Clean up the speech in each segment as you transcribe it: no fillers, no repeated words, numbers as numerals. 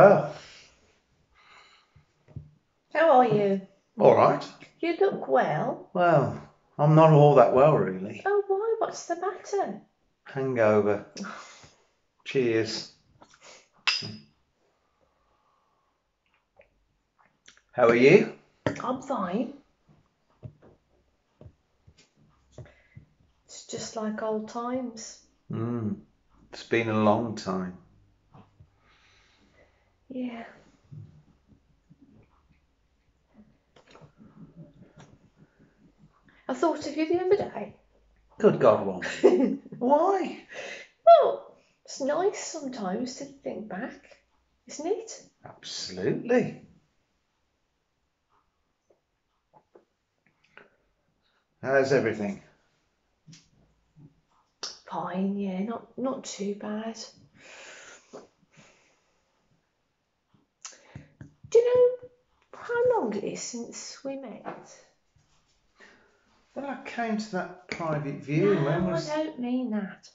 Well, How are you? all right. You look well. Well, I'm not all that well, really. Oh, why? What's the matter? Hangover. Cheers. How are you? I'm fine. It's just like old times. It's been a long time. Yeah. I thought of you the other day. Good God, woman. Why? Well, it's nice sometimes to think back, isn't it? Absolutely. How's everything? Fine, yeah, not too bad. Do you know how long it is since we met? Well, I came to that private viewing. When No, was... I don't mean that.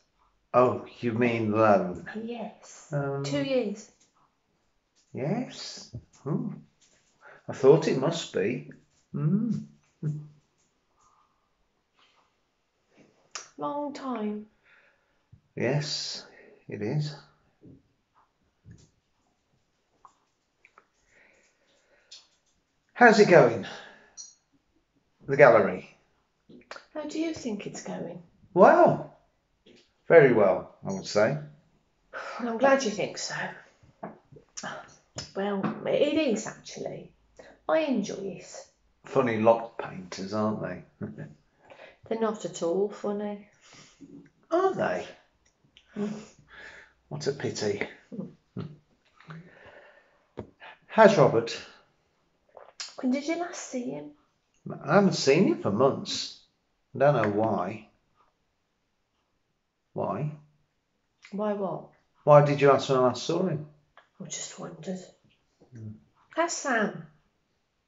Oh, you mean loan? Yes. 2 years. Yes. I thought it must be. Long time. Yes, it is. How's it going? The gallery? How do you think it's going? Well, very well, I would say. Well, I'm glad you think so. Well, it is actually. I enjoy it. Funny lot painters, aren't they? They're not at all funny. Are they? What a pity. How's Robert? When did you last see him? I haven't seen him for months. I don't know why. Why? Why what? Why did you ask when I last saw him? I just wondered. How's Sam?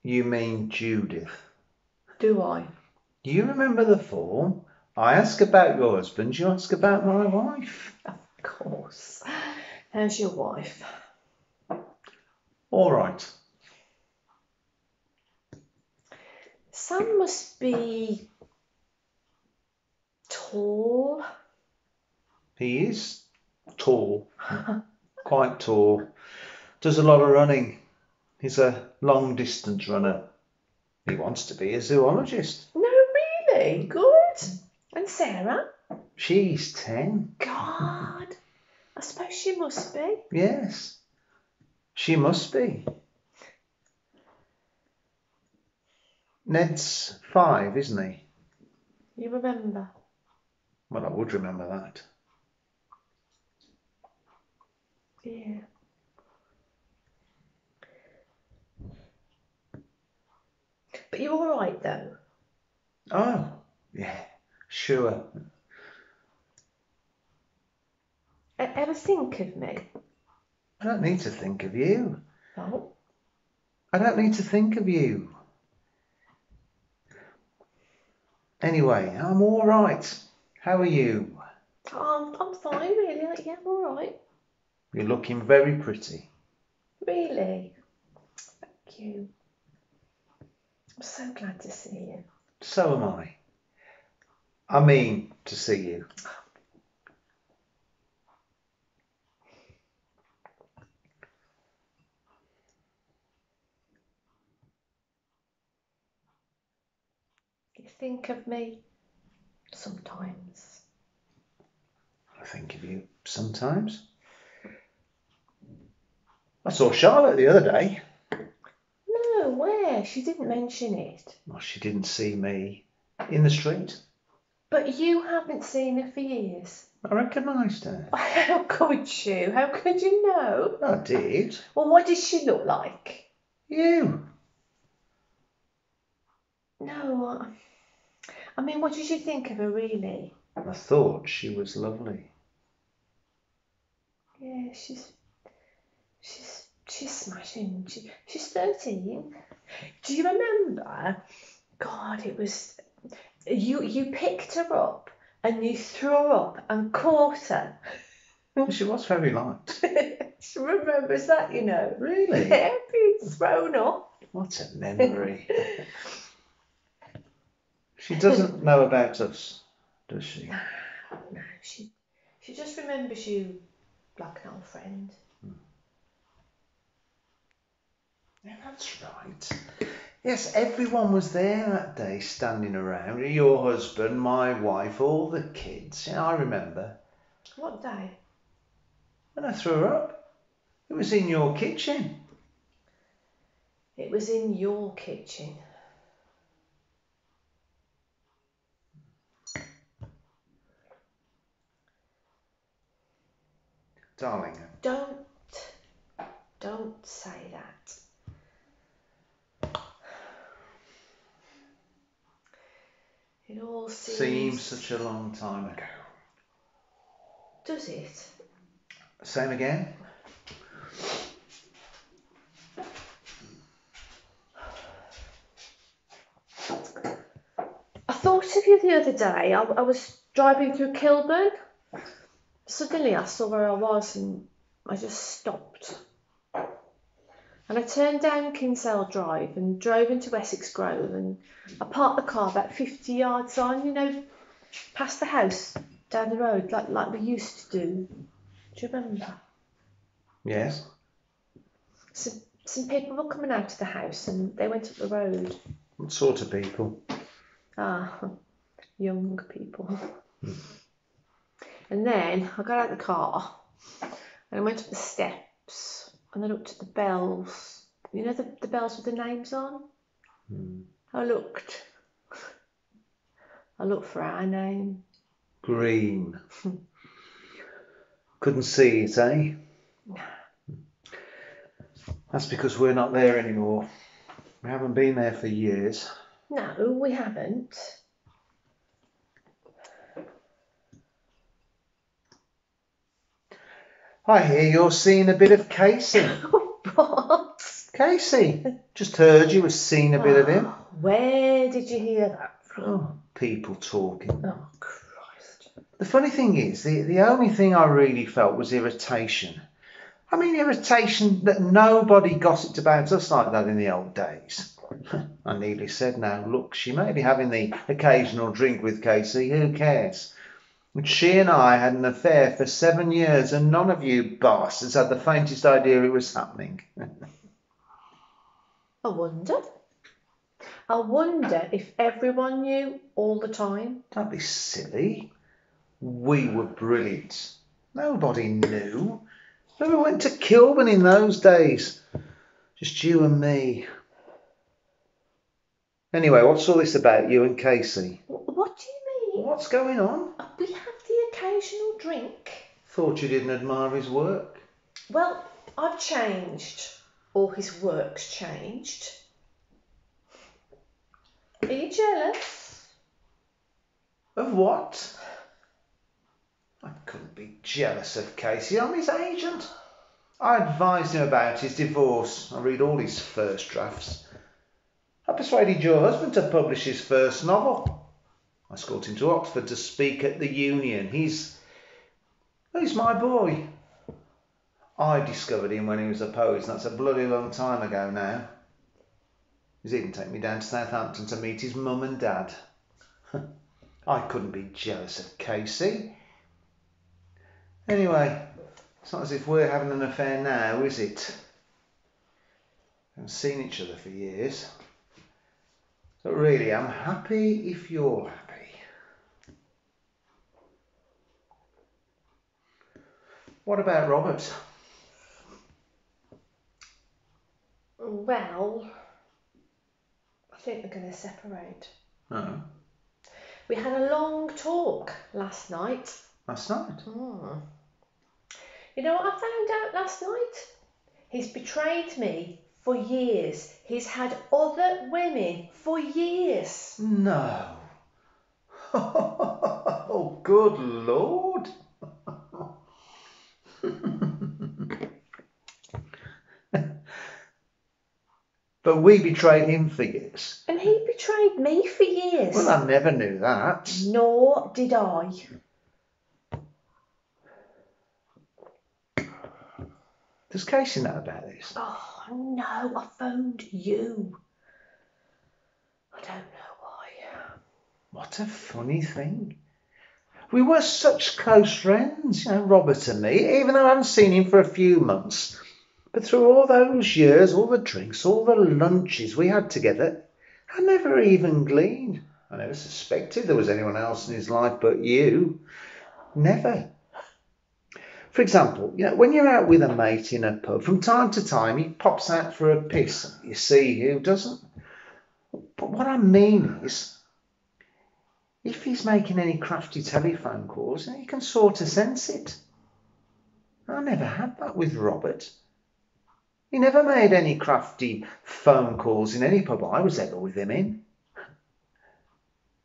You mean Judith? Do I? Do you remember the form? I ask about your husband, you ask about my wife. Of course. How's your wife? All right. Sam must be tall. He is tall, quite tall. Does a lot of running. He's a long distance runner. He wants to be a zoologist. No, really? Good. And Sarah? She's 10. God, I suppose she must be. Yes, she must be. Ned's 5, isn't he? You remember? Well, I would remember that. Yeah. But you're all right though. Oh, yeah, sure. Ever think of me? I don't need to think of you. Oh. I don't need to think of you. Anyway, I'm all right. How are you? I'm fine, really. Yeah, I'm all right. You're looking very pretty. Really? Thank you. I'm so glad to see you. So am I. I mean to see you. You think of me sometimes. I think of you sometimes. I saw Charlotte the other day. No, where? She didn't mention it. Well, she didn't see me in the street. But you haven't seen her for years. I recognised her. How could you? How could you know? I did. Well, what did she look like? You. No, I mean, what did you think of her, really? I thought she was lovely. Yeah, she's smashing. She's 13. Do you remember? God, it was you picked her up and you threw her up and caught her. She was very liked. She remembers that, you know. Really? Everything's thrown up. What a memory. She doesn't know about us, does she? No, she just remembers you like an old friend. Yeah, that's right. Yes, everyone was there that day, standing around. Your husband, my wife, all the kids. Yeah, I remember. What day? When I threw her up, it was in your kitchen. It was in your kitchen. Darling. Don't say that. It all Seems such a long time ago. Does it? Same again? I thought of you the other day. I was driving through Kilburn. Suddenly I saw where I was and I just stopped. And I turned down Kinsale Drive and drove into Essex Grove, and I parked the car about 50 yards on, you know, past the house, down the road, like we used to do. Do you remember? Yes. Some people were coming out of the house and they went up the road. What sort of people? Young people. And then I got out of the car and I went up the steps and I looked at the bells. You know the bells with the names on? I looked for our name. Green. Couldn't see it, eh? That's because we're not there anymore. We haven't been there for years. No, we haven't. I hear you're seeing a bit of Casey. What? Casey. Just heard you were seeing a bit of him. Where did you hear that from? Oh, people talking. Oh, Christ. The funny thing is, the only thing I really felt was irritation. I mean, irritation that nobody gossiped about us like that in the old days. I nearly said, now, look, she may be having the occasional drink with Casey, who cares? But she and I had an affair for 7 years and none of you bastards had the faintest idea it was happening. I wonder if everyone knew all the time. Don't be silly. We were brilliant. Nobody knew. We went to Coleman in those days. Just you and me. Anyway, what's all this about you and Casey? What do you mean? What's going on? We have the occasional drink. Thought you didn't admire his work. Well, I've changed. Or his work's changed. Are you jealous? Of what? I couldn't be jealous of Casey. I'm his agent. I advised him about his divorce. I read all his first drafts. I persuaded your husband to publish his first novel. I escorted him to Oxford to speak at the Union. He's my boy. I discovered him when he was a poet, and that's a bloody long time ago now. He's even taken me down to Southampton to meet his mum and dad. I couldn't be jealous of Casey. Anyway, it's not as if we're having an affair now, is it? We haven't seen each other for years. But really, I'm happy if you're happy. What about Robert? Well, I think they're going to separate. Oh. We had a long talk last night. Last night? You know what I found out last night? He's betrayed me for years. He's had other women for years. No. Oh, good Lord. But we betrayed him for years. And he betrayed me for years. Well, I never knew that. Nor did I. Does Casey know about this? Oh, no, I phoned you. I don't know why. What a funny thing. We were such close friends, Robert and me, even though I hadn't seen him for a few months. But through all those years, all the drinks, all the lunches we had together, I never even gleaned. I never suspected there was anyone else in his life but you. Never. For example, when you're out with a mate in a pub, from time to time he pops out for a piss. You see who doesn't. But what I mean is, if he's making any crafty telephone calls, you can sort of sense it. I never had that with Robert. He never made any crafty phone calls in any pub I was ever with him in.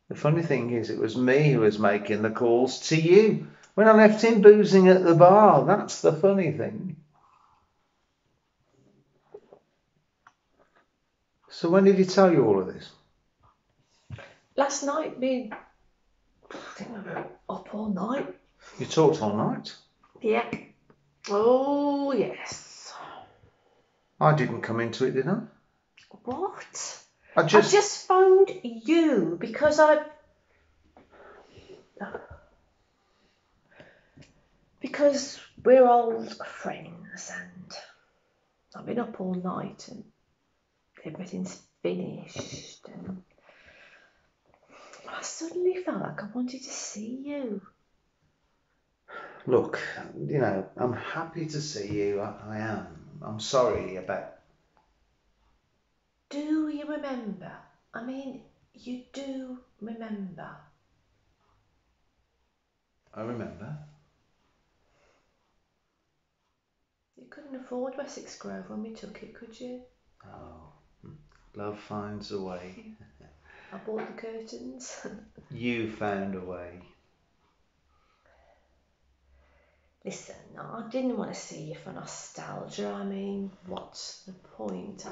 The funny thing is, it was me who was making the calls to you when I left him boozing at the bar. That's the funny thing. So when did he tell you all of this? Last night, I think we were up all night. You talked all night? Yeah. Oh, yes. I didn't come into it, did I? What? I just phoned you because because we're old friends and I've been up all night and everything's finished and I suddenly felt like I wanted to see you. Look, I'm happy to see you. I am. I'm sorry about... Do you remember? I mean, you do remember. I remember. You couldn't afford Wessex Grove when we took it, could you? Oh, love finds a way. I bought the curtains. You found a way. Listen, I didn't want to see you for nostalgia. I mean, what's the point?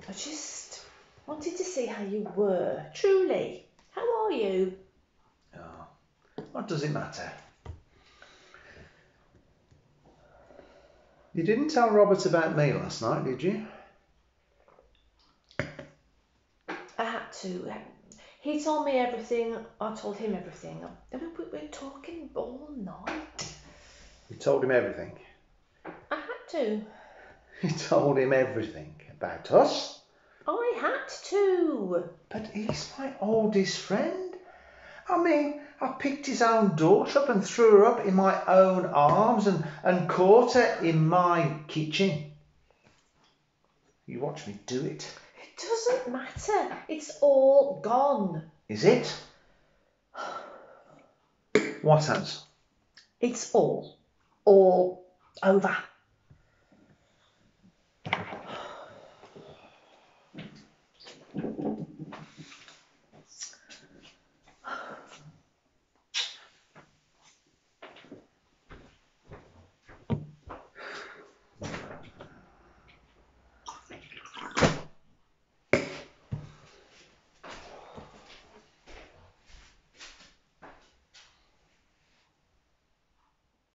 I just wanted to see how you were, truly. How are you? Oh, what does it matter? You didn't tell Robert about me last night, did you? I had to. He told me everything. I told him everything. I mean, we were talking all night. You told him everything? I had to. You told him everything about us? I had to. But he's my oldest friend. I mean, I picked his own daughter up and threw her up in my own arms and caught her in my kitchen. You watch me do it. It doesn't matter. It's all gone. Is it? What has? It's all over.